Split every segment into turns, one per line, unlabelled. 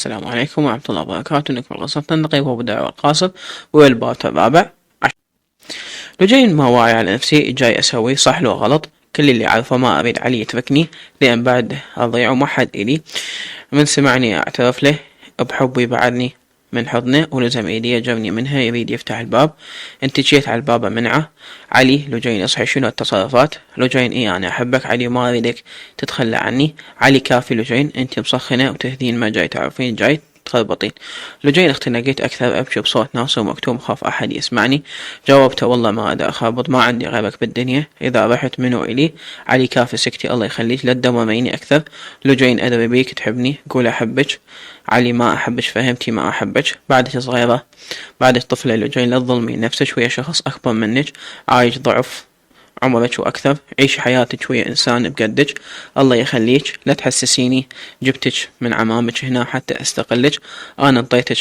السلام عليكم ورحمة الله وبركاته. نكمل قصتنا النقيب وبداية القاصد والبارت الرابع. لو جاي ما واعي على نفسي جاي أسوي صح لو غلط، كل اللي أعرفه ما أريد علي يتركني لأن بعد أضيع وما حد إلي من سمعني أعترف له بحبه يبعدني من حضنه ولزم ايدي جرني منها يريد يفتح الباب، انت جيت على الباب منعه. علي لو جاي اصحي شنو التصرفات؟ لو جاين انا احبك علي ما اريدك تتخلى عني. علي كافي لو جاين انت مسخنه وتهدين ما جاي تعرفين جاي تخربطين. لو جاي اختي لقيت اكثر ابكي بصوت ناصر ومكتوم خاف احد يسمعني. جاوبته والله ما ادري اخربط ما عندي غيرك بالدنيا اذا رحت منو الي. علي كافي سكتي الله يخليك لا تدمريني اكثر. لو جاين ادري بيك تحبني قول احبك. علي ما احبك فهمتي ما احبك بعدك صغيرة بعدك طفلة. لو جاين لا تظلمين نفسك ويا شخص اكبر منك عايش ضعف عمرك واكثر. عيش حياتك ويا انسان بقدك الله يخليك لا تحسسيني جبتك من عمامك هنا حتى استقلك. انا انطيت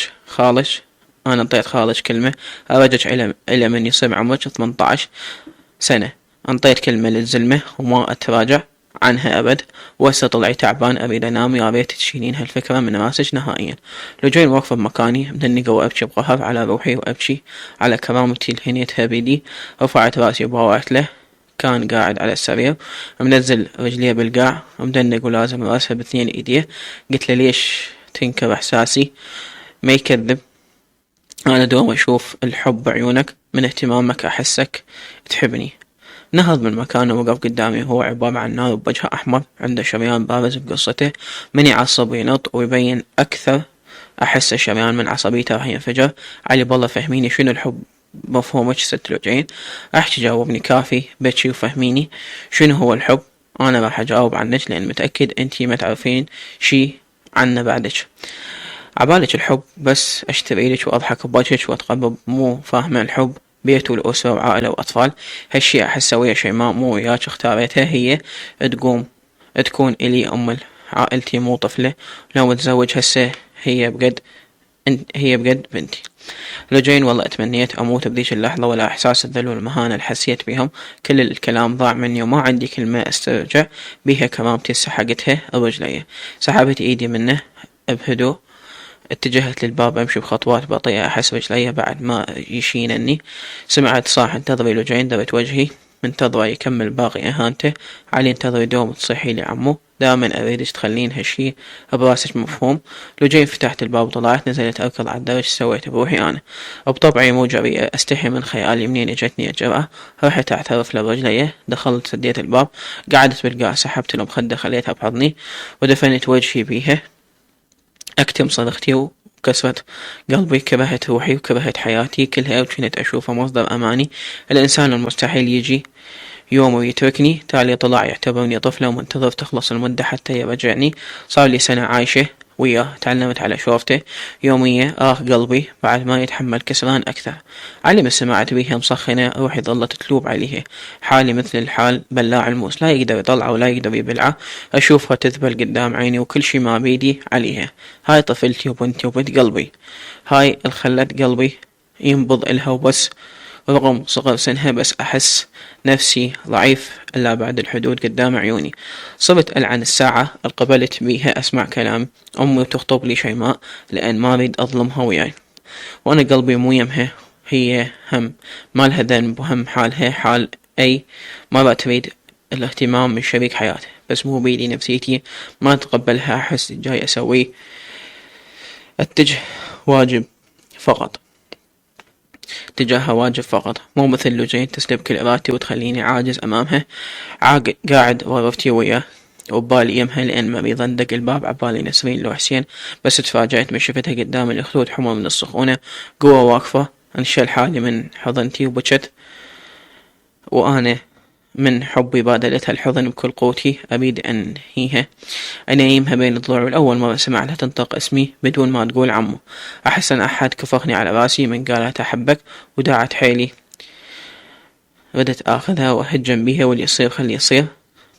خالك كلمة ارجك الى من يصير عمرك 18 سنة. انطيت كلمة للزلمة وما اتراجع عنها ابد. وهسه طلعي تعبان اريد انام يا ريت تشيلين هالفكرة من راسك نهائيا. لو جاي واقفة بمكاني مدنقة وابكي بقهر على روحي وابكي على كرامتي اللي هنيتها بيدي. رفعت راسي وباوعت له كان قاعد على السرير منزل رجليه بالقاع ومدنق ولازم راسه باثنين ايديه. قلت له ليش تنكر احساسي؟ ما يكذب انا دوم اشوف الحب بعيونك من اهتمامك احسك تحبني. نهض من مكانه وقف قدامي هو عبارة عن نار بوجهه أحمر عنده شريان بارز بقصته من يعصب وينط ويبين أكثر. أحس الشريان من عصبيته راح ينفجر. علي بالله فهميني شنو الحب مفهومك ست لوجين؟ راح تجاوبني كافي بتشي وفهميني شنو هو الحب. أنا راح أجاوب عنك لأن متأكد أنتي ما تعرفين شي عنه بعدك. عبالك الحب بس أشتري لك وأضحك بوجهك وأتقرب مو فاهمة الحب بيت والأسرة وعائلة وأطفال. هالشي أحسه ويا شيماء مو وياك اختاريتها هي تكون إلي أم عائلتي مو طفلة. لو متزوج هسه هي بجد بنتي. لو جاين والله اتمنيت اموت بذيك اللحظة ولا احساس الذل والمهانة اللي حسيت بهم. كل الكلام ضاع مني وما عندي كلمة استرجع بيها كرامتي سحقتها رجلي. سحبت ايدي منه بهدوء اتجهت للباب امشي بخطوات بطيئة احس رجلي بعد ما يشينني. سمعت صاح انتظري لو جاين درت وجهي منتظرة يكمل باقي اهانته. علي انتظري دوم تصيحي لي عمو دائما اريدك تخلين هالشي براسك مفهوم. لو جاي فتحت الباب وطلعت نزلت اركض على الدرج سويت بروحي انا بطبعي مو جريئة استحي من خيالي منين اجتني الجرأة. رحت اعترف له برجليه دخلت سديت الباب قعدت بالقاع سحبت المخدة خليتها بحضني ودفنت وجهي بيها أكتم صدقتي وكسرت قلبي. كرهت روحي وكرهت حياتي كلها وكنت أشوفه مصدر أماني. الإنسان المستحيل يجي يوم ويتركني تالي طلع يعتبرني طفلة ومنتظر تخلص المدة حتى يرجعني. صار لي سنة عايشة وياه تعلمت على شوفته يومية قلبي بعد ما يتحمل كسران أكثر. علي من سمعت بيها مسخنة روحي ظلت تلوب عليه. حالي مثل الحال بلاع الموس لا يقدر يطلعه ولا يقدر يبلعه. أشوفها تذبل قدام عيني وكل شي ما بيدي عليها. هاي طفلتي وبنتي وبنت قلبي هاي الخلت قلبي ينبض إلها وبس. رغم صغر سنها بس أحس نفسي ضعيف إلا بعد الحدود قدام عيوني. صرت ألعن الساعة القبلت بيها أسمع كلام أمي وتخطب لي شيماء لأن ما أريد أظلمها وياي. وأنا قلبي مو يمها هي هم ما لها ذنب وهم حالها حال أي مرة تريد الاهتمام من شريك حياتها بس مو بيدي نفسيتي ما تقبلها. أحس جاي أسوي أتجه واجب فقط تجاهها واجب فقط مو مثل لو جاي تسلب كل إرادتي وتخليني عاجز أمامها. قاعد ورفتي وياه وبالي يمها لأن ما بيضندق الباب عبالي نسرين لو حسين بس تفاجأت من شفتها قدام الخدود حمر من السخونة قوة واقفة انشل حالي من حضنتي وبكت وأنا من حبي بادلتها الحضن بكل قوتي أريد أنهيها أنايمها بين ضلوعي. والأول مرة سمع لها تنطق اسمي بدون ما تقول عمو. أحس أن أحد كفخني على راسي من قالت أحبك وداعت حيلي ردت آخذها وأهد جنبيها واللي يصير خلي يصير.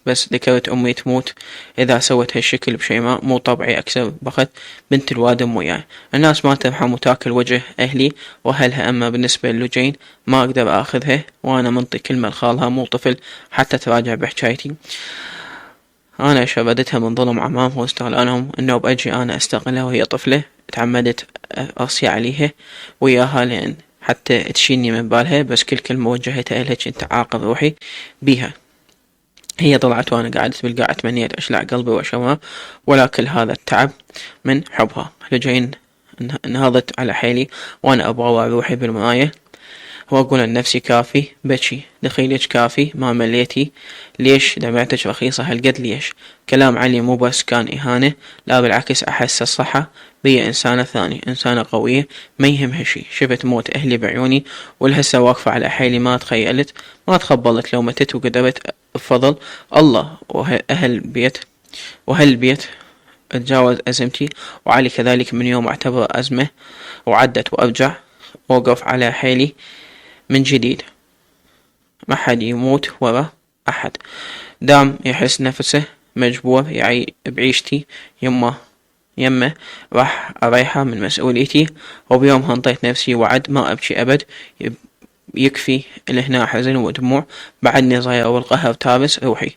بس ذكرت أمي تموت إذا سوت هالشكل بشيماء مو طبعي أكسر بخت بنت الوادم وياي. الناس ما ترحم وتاكل وجه أهلي وأهلها أما بالنسبة للوجين ما أقدر أخذها وأنا منطي كلمة لخالها مو طفل حتى تراجع بحكايتي. أنا شبدتها من ظلم عمامها واستغلالهم، إنه بأجي أنا أستغلها وهي طفلة. تعمدت أصي عليها وياها لأن حتى تشيلني من بالها، بس كل كلمة وجهتها إلها كنت أعاقب روحي بيها. هي طلعت وأنا قعدت بالقاع تمنيت أشلع قلبي وأشوها، ولا كل هذا التعب من حبها. لجين انهضت على حيلي وأنا أبغى روحي بالمراية وأقول لنفسي كافي بكي، دخيلك كافي ما مليتي، ليش دمعتك رخيصة هالقد ليش؟ كلام علي مو بس كان إهانة، لا بالعكس أحس الصحة بي إنسانة ثانية، إنسانة قوية ما يهمها شي. شفت موت أهلي بعيوني والهسة واقفة على حيلي، ما تخيلت ما تخبلت لو متت وقدرت بفضل الله وأهل بيت وهالبيت اتجاوز أزمتي. وعلي كذلك من يوم اعتبر أزمة وعدت، وأرجع وقف على حيلي من جديد. ما حد يموت ورا أحد، دام يحس نفسه مجبور بعيشتي يمه راح أريحه من مسؤوليتي. وبيومها انطيت نفسي وعد ما أبكي أبد، يكفي لهنا حزن ودموع، بعدني صغير والقهر تابس روحي.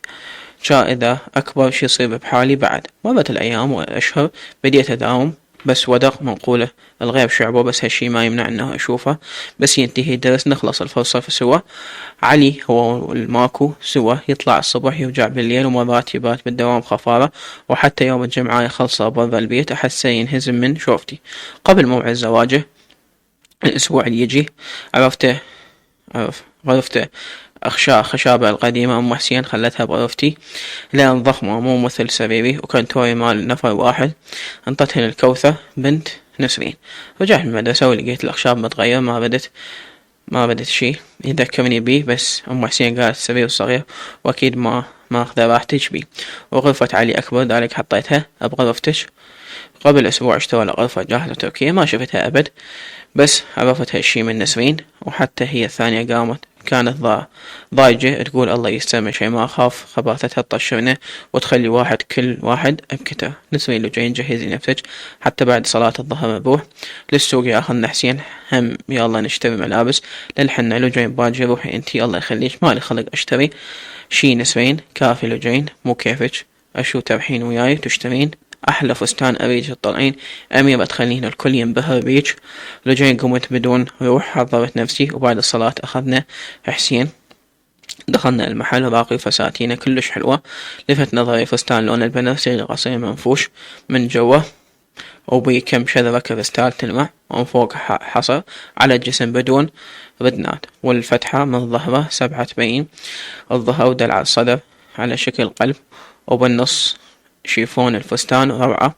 شا إذا أكبر شي يصيب بحالي بعد. مرت الأيام والأشهر بديت أداوم، بس ودق منقولة الغيب شعبه، بس هالشي ما يمنع انه اشوفه. بس ينتهي الدرس نخلص الفرصة سوا. علي هو الماكو سوا، يطلع الصبح يرجع بالليل، ومرات يبات بالدوام خفارة، وحتى يوم الجمعة يخلصه برا البيت أحسه ينهزم من شوفتي. قبل موعد زواجه الأسبوع اللي يجي غرفته أخشى خشابة القديمة أم حسين خلتها بغرفتي، لأن ضخمة مو مثل سريري، وكان توي مال نفر واحد. انطتهن الكوثر بنت نسرين. رجعت من المدرسة ولقيت الأخشاب متغير، ما بدت شي يذكرني بيه، بس أم حسين قالت سرير صغير وأكيد ما أخذ راحتك بيه. وغرفة علي أكبر، ذلك حطيتها بغرفتك. قبل أسبوع اشترى غرفة جاهزة تركية، ما شفتها أبد، بس عرفت هالشي من نسرين. وحتى هي الثانية كانت ضايجة تقول الله يستر شي ما أخاف خباثتها تطشرنا وتخلي كل واحد بكتر. نسرين لو جايين جهزي نفسك، حتى بعد صلاة الظهر بروح للسوق ياخذنا حسين هم يلا نشتري ملابس للحنة. لو جايين باجي روحي انتي الله يخليك، مالي خلق اشتري شي. نسرين كافي لو جايين مو كيفك، اشو ترحين وياي تشترين أحلى فستان أريج تطلعين أميرة تخلين الكل ينبهر بيج. لجين قمت بدون روح، حضرت نفسي، وبعد الصلاة أخذنا حسين دخلنا المحل، وباقي فساتينه كلش حلوة. لفت نظري فستان لون البنفسجي قصير منفوش من جوا، وبي كم شذرة كريستال تلمع، ومن فوق حصر على الجسم بدون ردنات، والفتحة من ظهره 7 تبين الظهر ودلع الصدر على شكل قلب، وبالنص شيفون. الفستان روعة،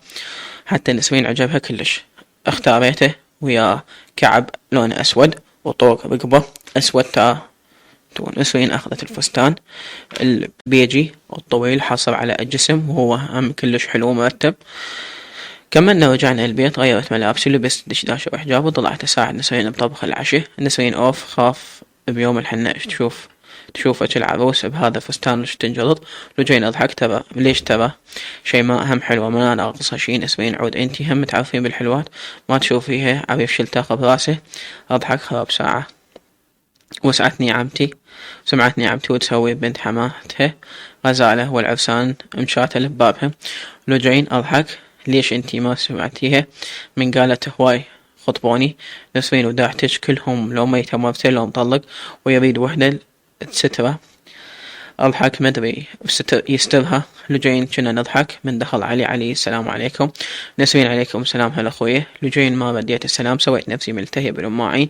حتى نسرين عجبها كلش. اختاريته ويا كعب لون أسود وطوق رقبة أسود نسرين أخذت الفستان البيجي الطويل حصر على الجسم، وهو هم كلش حلو مرتب. كملنا رجعنا البيت، غيرت ملابسي، لبست دشداش وحجاب، وطلعت أساعد نسرين بطبخ العشاء. نسرين خاف بيوم الحنة تشوفك العروس بهذا فستان ليش تنجلط. لجين اضحك، ترى ليش ترى شي ما هم حلوة، ما انا اقصها شي. نسرين عود انتي هم تعرفين بالحلوات، ما تشوفيها عريف شلتها براسه. اضحك خراب ساعة. وسمعتني عمتي وتسوي بنت حماتها غزالة، والعرسان مشاتل ببابها. لجين اضحك، ليش انتي ما سمعتيها من قالت هواي خطبوني. نسرين وداعتك كلهم لو ميتة مرتين لو مطلق ويريد وحدة سترة. اضحك مدري يسترها. لجين كنا نضحك من دخل علي السلام عليكم. نسرين عليكم السلام هلا اخويا. لجين ما رديت السلام، سويت نفسي ملتهي بالماعين.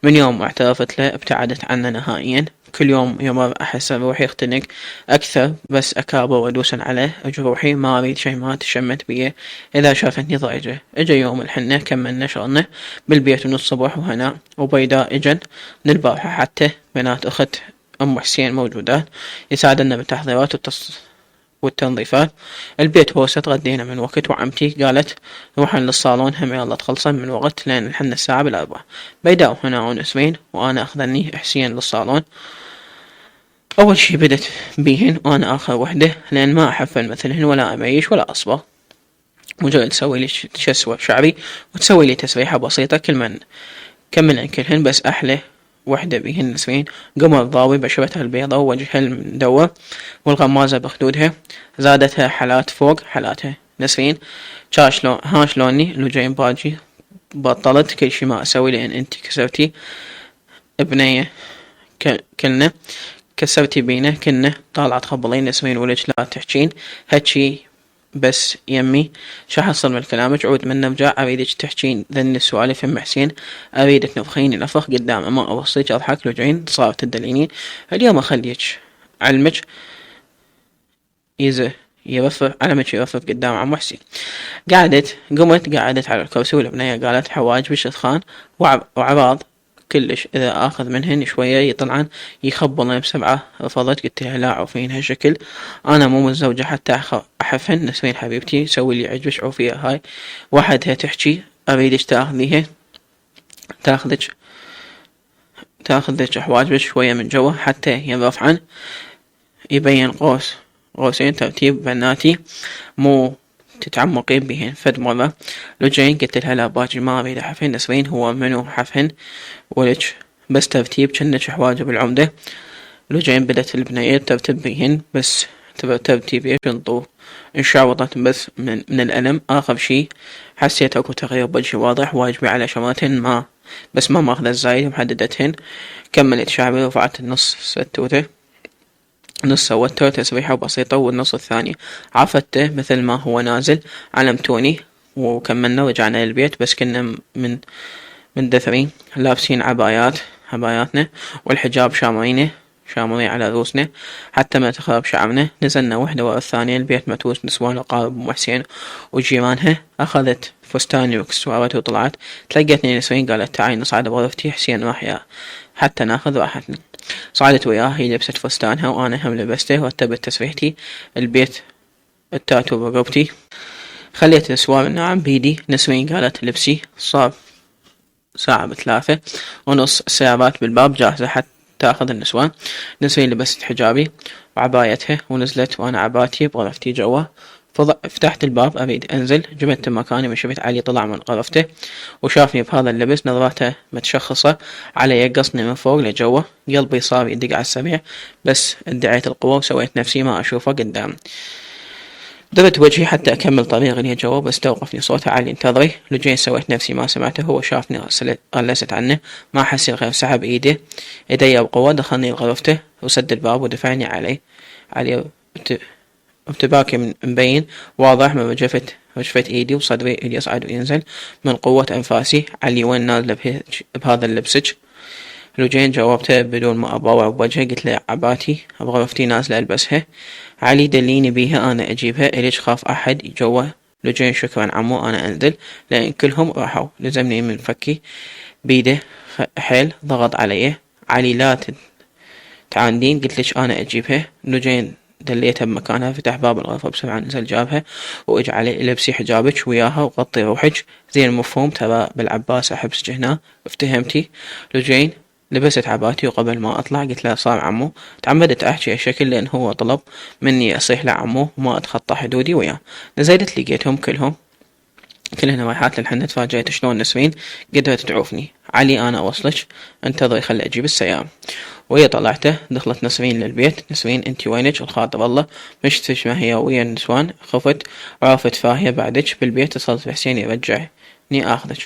من يوم اعترفت له ابتعدت عنا نهائيا. كل يوم يمر احس روحي اختنق اكثر، بس اكابر وادوس على جروحي. ما اريد شي ما تشمت بيه اذا شافتني ضايجة. اجا يوم الحنة كملنا شغلنا بالبيت من الصبح وهنا، وبيداء اجن للبارحة، حتى بنات اخت أم حسين موجودات يساعدنا بالتحضيرات والتنظيفات. البيت هو ستغدينا من وقت، وعمتي قالت روحا للصالون هم يلا تخلصن من وقت لين الحن الساعة 4. بيداء هنا ونسرين، وأنا أخذني حسين للصالون. أول شي بدت بيهن وأنا آخر وحدة، لأن ما أحفل مثلهن ولا أميش ولا أصبغ. مجرد تسوي لي شسوة شعري وتسوي لي تسريحة بسيطة كملن كلهن، بس أحلى وحدة بهن نسوين، قمر ضاوي بشرتها البيضاء ووجهها المدور والغمازة بخدودها، زادتها حالات فوق حالاتها نسرين. ها شلوني لجين باجي، بطلت كل شي ما اسوي لان انتي كسرتي ابنية كلنا، كسرتي بينا كنا، طالعة تخبلين نسرين ولج لا تحجين هاتشي بس يمي، شو حصل من كلامك؟ عود من نرجع اريدك تحجين ذن السوالف ام حسين، اريدك تنفخيني نفخ قدام ما اوصيك اضحك لجين صارت تدلينين. اليوم اخليك علمك يرفرف علمك يرفرف قدام عمو حسين. قمت قعدت على الكرسي والبنية قالت حواجبش تخان وعراض كلش، اذا اخذ منهن شوية يطلعن يخبلن بسبعة. رفضت قلت لها لا عوفين هالشكل، انا مو متزوجة حتى احفن. نسرين حبيبتي سوي اللي يعجبك، عوفيها هاي وحدها تحكي، اريدك تاخذيها تاخذك حواجبك شوية من جوا حتى ينرفعن، يبين قوسين ترتيب بناتي، مو تتعمقين بهن. فد مرة لجين قلت لها لا باجي ما اريد حفن. نسرين هو منو حفن ولج بس ترتيب كنك حواجب العمدة. لجين بدت البنية ترتب بهن بس ترتيب ينطو انشعوطت بس من الألم. آخر شي حسيت اكو تغير بوجهي واضح، واجبي على شماتهن ما بس ما ماخذ الزايد ومحددتهن. كملت شعبي ورفعت النص ستوته، نص سوته تسريحة بسيطة والنص الثاني عفته مثل ما هو نازل، علمتوني وكملنا ورجعنا للبيت. بس كنا من دثرين لابسين عباياتنا والحجاب شامرين على رؤوسنا حتى ما تخرب شعرنا. نزلنا وحدة ورا الثانية البيت متروس، نسوان وقارب ام حسين وجيرانها. اخذت فستاني واكسسواراتي وطلعت. تلقتني نسرين قالت تعالي نصعد بغرفتي، حسين راح حتى ناخذ راحتنا. صعدت وياه، هي لبست فستانها وانا هم لبسته ورتبت تسريحتي البيت التاتو برقبتي، خليت الاسوار الناعم بيدي. نسرين قالت لبسي. صار ساعة ب3:30 السيارات بالباب جاهزة حتى تاخذ النسوان. نسرين لبست حجابي وعبايتها ونزلت وانا عباتي بغرفتي جوا. فتحت الباب اريد انزل، جمدت مكاني. شفت علي طلع من غرفته وشافني بهذا اللبس، نظراته متشخصة علي يقصني من فوق لجوا. قلبي صار يدق على السريع بس ادعيت القوة وسويت نفسي ما اشوفه قدام. درت وجهي حتى اكمل طريقي لجوا بس توقفني صوته علي انتظري. لجين سويت نفسي ما سمعته، هو شافني غلست عنه ما حسيت غير سحب ايدي بقوة، دخلني لغرفته وسد الباب ودفعني علي ارتباكي مبين واضح من وجفت ايدي وصدري اللي يصعد وينزل من قوة انفاسي. علي وين نازلة بهذا اللبسج؟ لجين جاوبته بدون ما اباوع بوجهه، قلت له عباتي بغرفتي نازلة البسها. علي دليني بيها انا اجيبها، اليش خاف احد جوا؟ لجين شكرا عمو انا انزل لان كلهم راحوا. لزمني من فكي بيده حيل ضغط علي. علي لا تعاندين، قلت لك انا اجيبها. لجين دليتها بمكانها، فتح باب الغرفة بسرعة نزل جابها واجعلي لبسي حجابك وياها وغطي روحك زين مفهوم، ترى بالعباس احبسك هنا افتهمتي؟ لجين لبست عباتي وقبل ما اطلع قلت له صار عمو، تعمدت احكي هالشكل لان هو طلب مني اصيح لعمو وما اتخطى حدودي وياه. نزلت لقيتهم كلهن رايحات للحنة. تفاجأت شلون نسرين قدرت تعوفني. علي انا اوصلك، انتظري خلي اجيب السيارة. وهي طلعته دخلت نسرين للبيت. نسرين انتي وينك؟ الخاطر الله مشتش ما هي ويا النسوان. خفت وعرفت فاهية بعدك بالبيت. اتصلت بحسين يرجعني اخذك.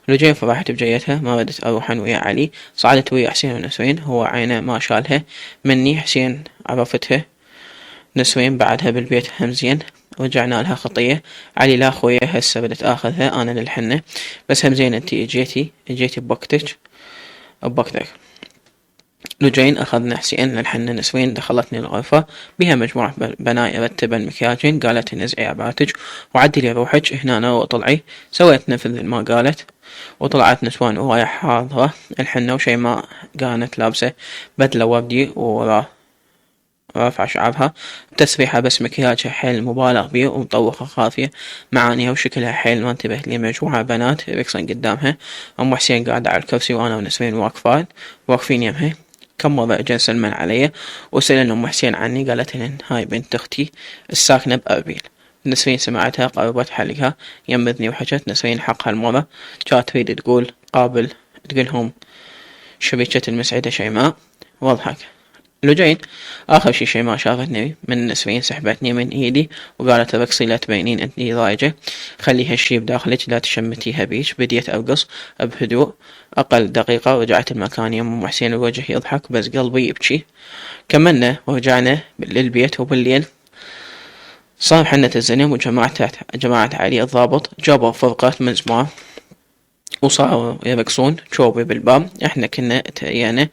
لجين فرحت بجيتها ما بدت اروحن ويا علي. صعدت ويا حسين ونسرين، هو عينه ما شالها مني. حسين عرفتها نسرين بعدها بالبيت همزين، رجعنا لها خطية. علي لا خويا هسه بدت اخذها انا للحنة، بس همزين انتي اجيتي بوقتك. لجين اخذنا حسين للحنة. نسرين دخلتني الغرفة بها مجموعة بناي رتبن مكياجين، قالت نزعي عباتك وعدلي روحك هنا وطلعي. سويت نفذ ما قالت وطلعت نسوان وهي حاضرة الحنة وشي ما كانت لابسة بدلة وردي ورافعة شعرها تسريحة، بس مكياجها حيل مبالغ بيه ومطوخة خافية معانيها وشكلها حيل ما انتبهت لي. مجموعة بنات يرقصن قدامها، ام حسين قاعدة على الكرسي وانا ونسرين واقفين يمها. كم مرة اجن سلمن علي وسألن ام حسين عني، قالت لن هاي بنت اختي الساكنة بأربيل. نسرين سمعتها قربت حلقها يمذني وحكت. نسرين حق هالمرة جات تريد تقول قابل تقولهم شبيكة المسعدة شيماء واضحك. لجين آخر شي شيماء شافتني من نسرين، سحبتني من إيدي وقالت رقصي لا تبينين أنتي ضايجة، خلي هالشي بداخلك لا تشمتيها بيش. بديت أرقص بهدوء، أقل دقيقة رجعت المكان يم أم حسين الوجه يضحك بس قلبي يبكي. كملنا ورجعنا للبيت، وبالليل صار حنة الزلم وجماعة علي الضابط جابوا فرقات مزمار وصاروا يرقصون شوبي بالباب. احنا كنا يعني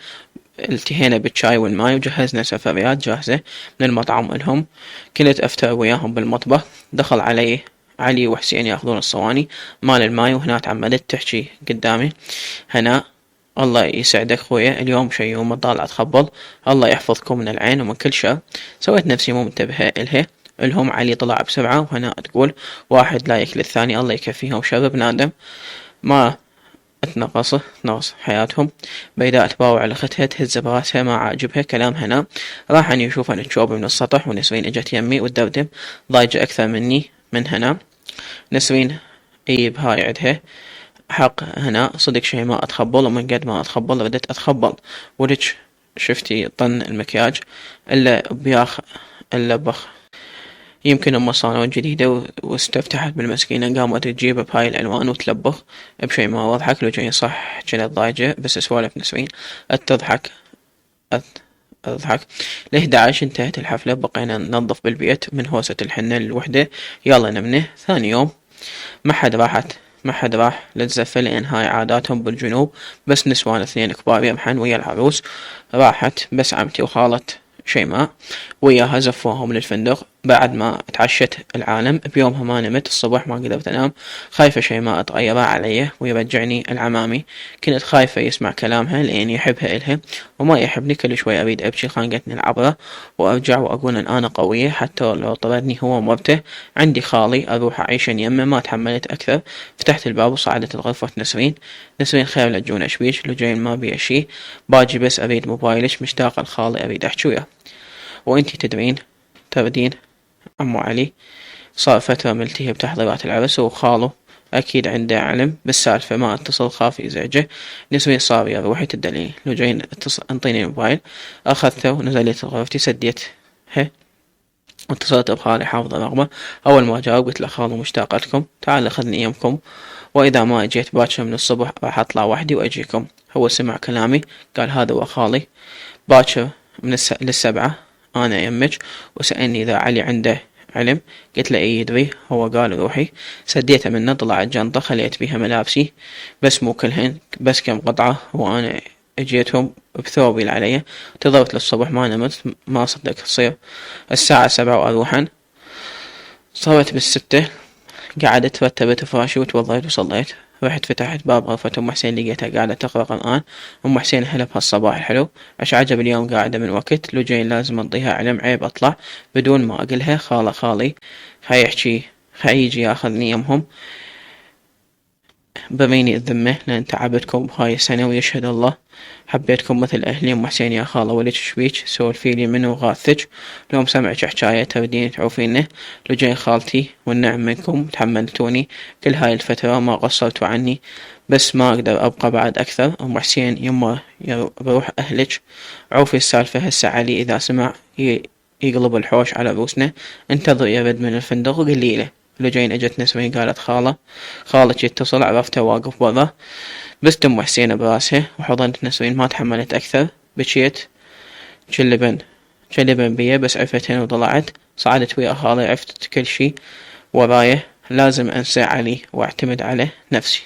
التهينا بالشاي والماي وجهزنا سفريات جاهزة من المطعم لهم. كنت أفتر وياهم بالمطبخ. دخل علي وحسين ياخذون الصواني مال الماي، وهنا تعمدت تحكي قدامي هنا الله يسعدك خويا اليوم شي يوم طالع تخبل، الله يحفظكم من العين ومن كل شر. سويت نفسي مو منتبهة لهم. علي طلع بسرعة وهنا تقول واحد لا يكل الثاني الله يكفيهم شر بنادم ما تنقص حياتهم. بيداء تباوع على اختها تهز براسها ما عاجبها كلام هنا. راح اني اشوفها نتشوب من السطح، ونسرين اجت يمي وتدبدب ضايجة اكثر مني من هنا. نسرين بهاي عدها حق هنا صدق شي ما اتخبل، ومن قد ما اتخبل ردت اتخبل. ولك شفتي طن المكياج الا بخ يمكن أم صانون جديدة واستفتحت بالمسكينة قامت تجيب بهاي الألوان وتلبخ بشي ما واضحك. لو جاي صح كانت ضايجة بس سوالف نسوين تضحك. ل11 انتهت الحفلة، بقينا ننظف بالبيت من هوسة الحنة الوحدة. يلا نمنه. ثاني يوم ما حد راح للزفة لأن هاي عاداتهم بالجنوب، بس نسوان اثنين كبار يمحن ويا العروس. راحت بس عمتي وخالة شيماء وياها زفوهم للفندق. بعد ما تعشت العالم بيومها ما نمت. الصبح ما قدرت انام، خايفة شيماء تغير علي ويرجعني العمامي. كنت خايفة يسمع كلامها لان يحبها الها وما يحبني. كل شوي اريد ابكي، خانقتني العبرة وارجع واقول ان انا قوية حتى لو طردني هو مرته. عندي خالي اروح اعيش يمه. ما تحملت اكثر، فتحت الباب وصعدت الغرفة. نسرين خير لجون اشبيش لجين ما بي شي، باجي بس اريد موبايلش، مشتاقة الخالي اريد احكي وياه. وانتي تردين عمو علي صار فترة ملتهي بتحضيرات العرس، وخاله أكيد عنده علم بالسالفة. ما اتصل خاف يزعجه. نسوين صار يا روحي تدليني. لو جايين انطيني الموبايل أخذته ونزلت غرفتي سديتها واتصلت بخالي حافظ الرغبة. أول ما جاوب قلت له خالو مشتاقة لكم، تعال خذني يمكم، وإذا ما اجيت باكر من الصبح راح أطلع وحدي وأجيكم. هو سمع كلامي قال هذا هو خالي. باكر من للسبعة أنا يمك، وسألني إذا علي عنده علم. قلت له إيه يدري. هو قال روحي. سديته منه، طلعت جنطة خليت بيها ملابسي بس مو كلهن، بس كم قطعة، وأنا اجيتهم بثوبي علي. انتظرت للصبح ما نمت. ما صدق تصير الساعة 7 وأروحن. صارت بالستة، قعدت رتبت فراشي وتوضيت وصليت. رحت فتحت باب غرفة أم حسين لقيتها قاعدة تقرأ قرآن. أم حسين هلا بهالصباح الحلو، عش عجب اليوم قاعدة من وقت. لو جاي لازم أنطيها علم، عيب أطلع بدون ما أقلها خالي يجي ياخذني يمهم. بميني الذمة لأن تعبتكم هاي السنة ويشهد الله حبيتكم مثل أهلي. أم حسين يا خالة ولك شبيك سولفيلي منو غاثج، لو سمعك حكاية تردين تعوفينه. لو جاي خالتي والنعم منكم تحملتوني كل هاي الفترة ما قصرتوا عني، بس ما أقدر أبقى بعد أكثر. أم حسين يما بروح أهلك عوفي السالفة هسه. علي إذا سمع يقلب الحوش على روسنا. انتظر يرد من الفندق وقليله. لو جاين اجت نسرين قالت خالك يتصل، عرفته واقف برا. بست ام حسين براسها وحضنت نسرين. ما تحملت اكثر، بكيت شلبن بيا بس عفتهن وطلعت. صعدت ويا خالي، عرفت كل شي ورايه. لازم انسى علي واعتمد على نفسي.